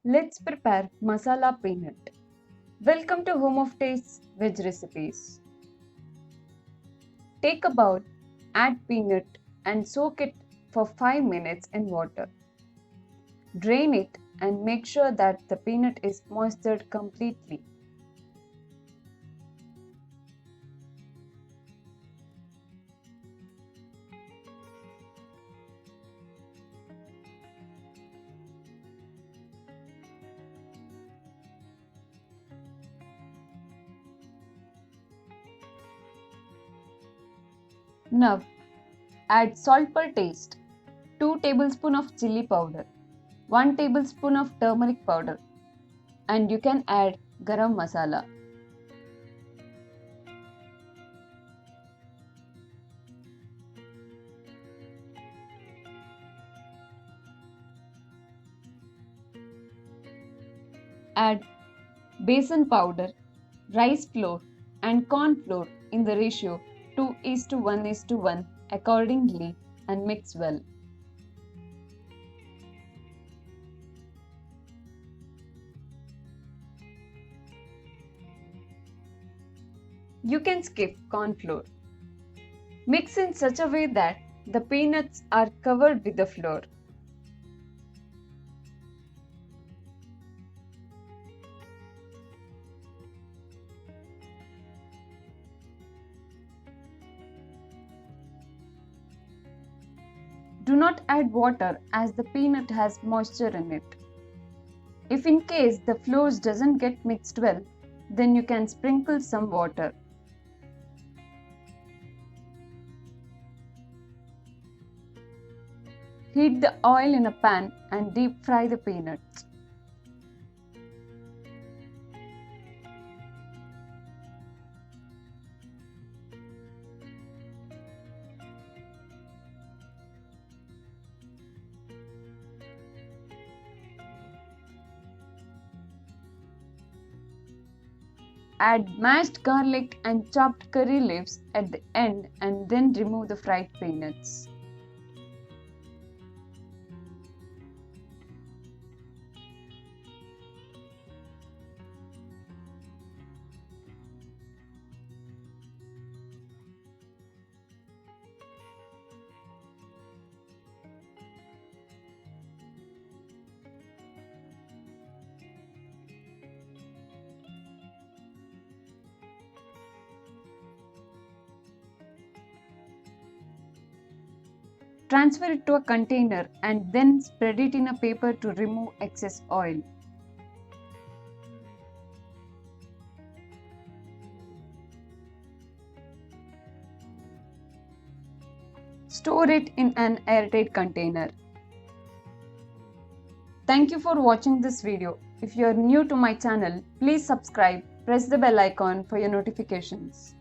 Let's prepare masala peanut. Welcome to Home of Tastes Veg Recipes. Take a bowl, add peanut and soak it for 5 minutes in water. Drain it and make sure that the peanut is moistured completely. Now, add salt per taste, 2 tablespoons of chili powder, 1 tablespoon of turmeric powder, and you can add garam masala. Add besan powder, rice flour, and corn flour in the ratio 2:1:1 accordingly and mix well. You can skip corn flour. Mix in such a way that the peanuts are covered with the flour. Do not add water as the peanut has moisture in it. If in case the flour doesn't get mixed well, then you can sprinkle some water. Heat the oil in a pan and deep fry the peanuts. Add mashed garlic and chopped curry leaves at the end and then remove the fried peanuts. Transfer it to a container and then spread it in a paper to remove excess oil. Store it in an airtight container. Thank you for watching this video. If you are new to my channel, please subscribe, press the bell icon for your notifications.